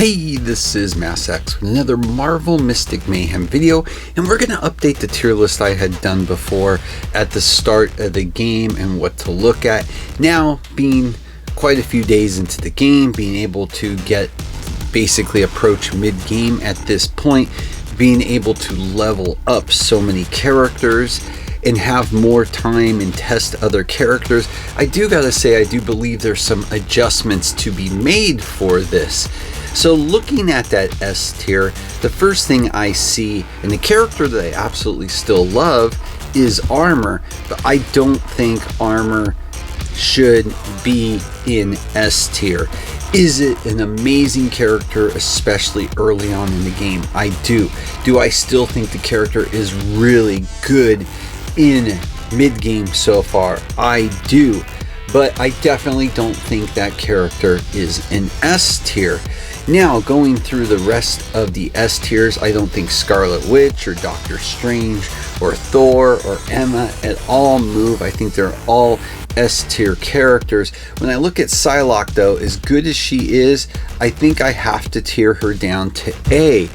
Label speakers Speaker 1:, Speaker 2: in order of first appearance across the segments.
Speaker 1: Hey, this is MassX with another Marvel Mystic Mayhem video, and we're going to update the tier list I had done before at the start of the game and what to look at. Now, being quite a few days into the game, being able to basically approach mid-game at this point, being able to level up so many characters and have more time and test other characters, I do gotta say I do believe there's some adjustments to be made for this. So looking at that S tier, the first thing I see, and the character that I absolutely still love, is Armor, but I don't think Armor should be in S tier. Is it an amazing character, especially early on in the game? I do. Do I still think the character is really good in mid-game so far? I do. But I definitely don't think that character is an S tier. Now, going through the rest of the S tiers, I don't think Scarlet Witch or Doctor Strange or Thor or Emma at all move. I think they're all S tier characters. When I look at Psylocke though, as good as she is, I think I have to tier her down to A.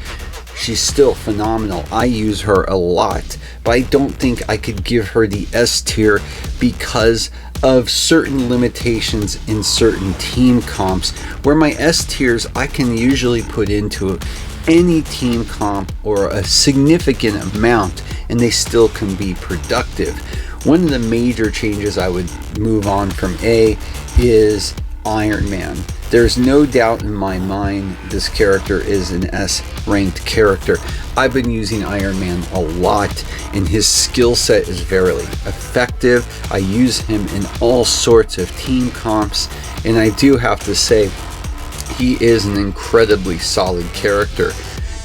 Speaker 1: She's still phenomenal. I use her a lot, but I don't think I could give her the S tier because of certain limitations in certain team comps, where my S tiers I can usually put into any team comp or a significant amount and they still can be productive. One of the major changes I would move on from A is Iron Man. There's no doubt in my mind this character is an S ranked character. I've been using Iron Man a lot and his skill set is very effective. I use him in all sorts of team comps, and I do have to say he is an incredibly solid character.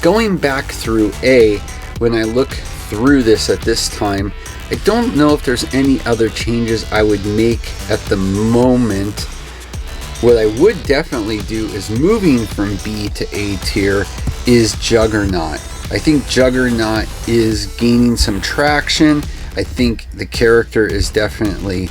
Speaker 1: Going back through A, when I look through this at this time, I don't know if there's any other changes I would make at the moment. What I would definitely do is moving from B to A tier is Juggernaut. I think Juggernaut is gaining some traction. I think the character is definitely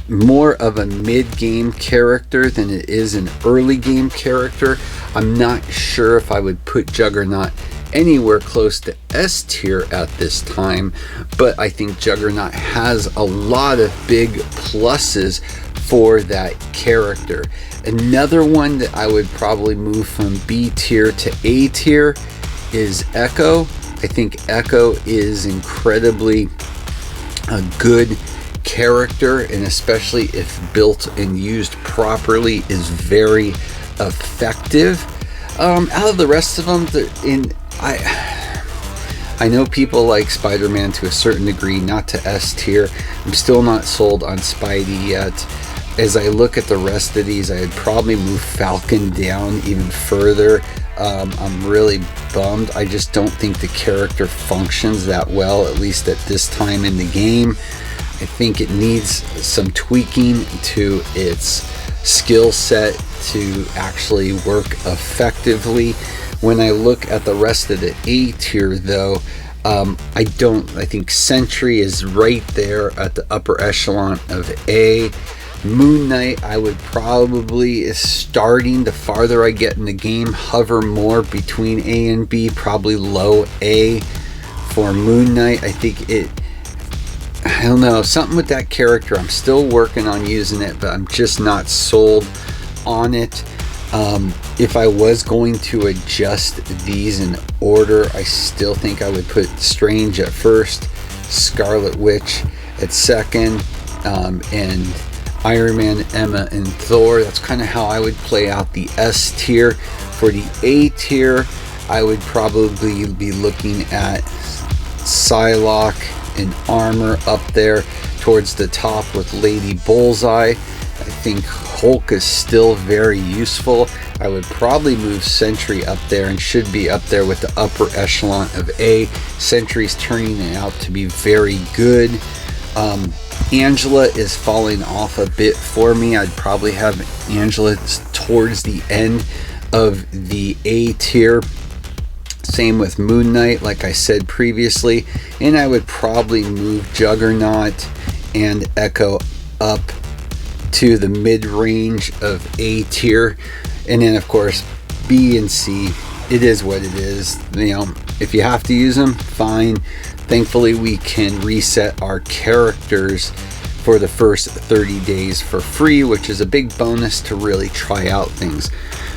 Speaker 1: more of a mid-game character than it is an early game character. I'm not sure if I would put Juggernaut anywhere close to S tier at this time, but I think Juggernaut has a lot of big pluses for that character. Another one that I would probably move from B tier to A tier is Echo. I think Echo is incredibly a good character, and especially if built and used properly is very effective. Out of the rest of them, I know people like Spider-Man to a certain degree, not to S tier. I'm still not sold on Spidey yet. As I look at the rest of these, I'd probably move Falcon down even further. I'm really bummed. I just don't think the character functions that well, at least at this time in the game. I think it needs some tweaking to its skill set to actually work effectively. When I look at the rest of the A tier though, I think Sentry is right there at the upper echelon of A. Moon Knight, I would probably, is starting, the farther I get in the game, hover more between A and B, probably low A for Moon Knight. I think I don't know, something with that character. I'm still working on using it, but I'm just not sold on it. If I was going to adjust these in order, I still think I would put Strange at first, Scarlet Witch at second, and Iron Man, Emma, and Thor. That's kind of how I would play out the S tier. For the A tier, I would probably be looking at Psylocke and Armor up there towards the top with Lady Bullseye. I think Hulk is still very useful. I would probably move Sentry up there and should be up there with the upper echelon of A. Sentry's turning out to be very good. Angela is falling off a bit for me. I'd probably have Angela towards the end of the A tier. Same with Moon Knight, like I said previously. And I would probably move Juggernaut and Echo up to the mid-range of A tier. And then, of course, B and C. It is what it is. You know, if you have to use them, fine. Thankfully, we can reset our characters for the first 30 days for free, which is a big bonus to really try out things.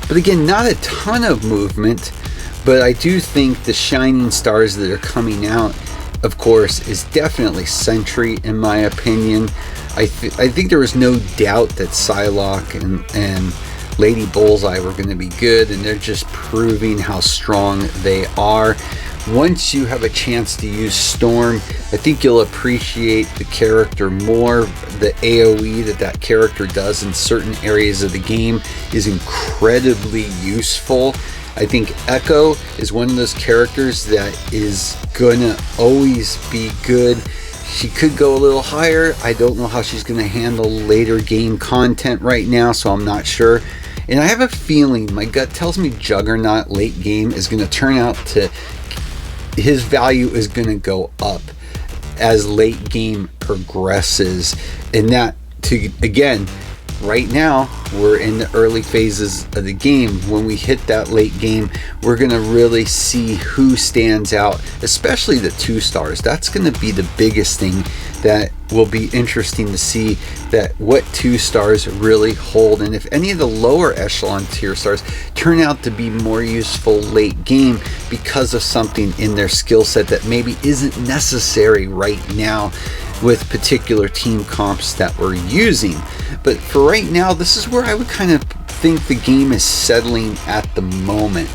Speaker 1: But again, not a ton of movement, but I do think the shining stars that are coming out, of course, is definitely Sentry, in my opinion. I think there was no doubt that Psylocke and Lady Bullseye were going to be good, and they're just proving how strong they are. Once you have a chance to use Storm, I think you'll appreciate the character more. The AoE that character does in certain areas of the game is incredibly useful. I think Echo is one of those characters that is gonna always be good. She could go a little higher. I don't know how she's gonna handle later game content right now, so I'm not sure. And I have a feeling, my gut tells me Juggernaut late game is gonna turn out to, his value is gonna go up as late game progresses. And that, to again, right now we're in the early phases of the game. When we hit that late game, we're gonna really see who stands out, especially the 2 stars. That's gonna be the biggest thing that will be interesting to see, that what 2 stars really hold, and if any of the lower echelon tier stars turn out to be more useful late game because of something in their skill set that maybe isn't necessary right now with particular team comps that we're using. But for right now, this is where I would kind of think the game is settling at the moment.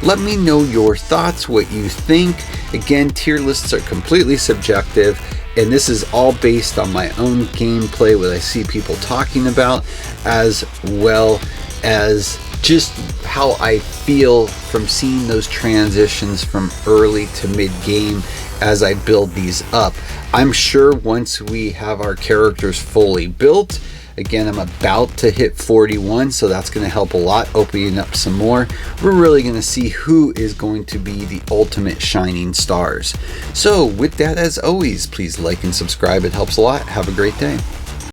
Speaker 1: Let me know your thoughts, what you think. Again, tier lists are completely subjective, and this is all based on my own gameplay, what I see people talking about, as well as just how I feel from seeing those transitions from early to mid game as I build these up. I'm sure once we have our characters fully built, again, I'm about to hit 41, so that's going to help a lot, opening up some more. We're really going to see who is going to be the ultimate shining stars. So with that, as always, please like and subscribe. It helps a lot. Have a great day.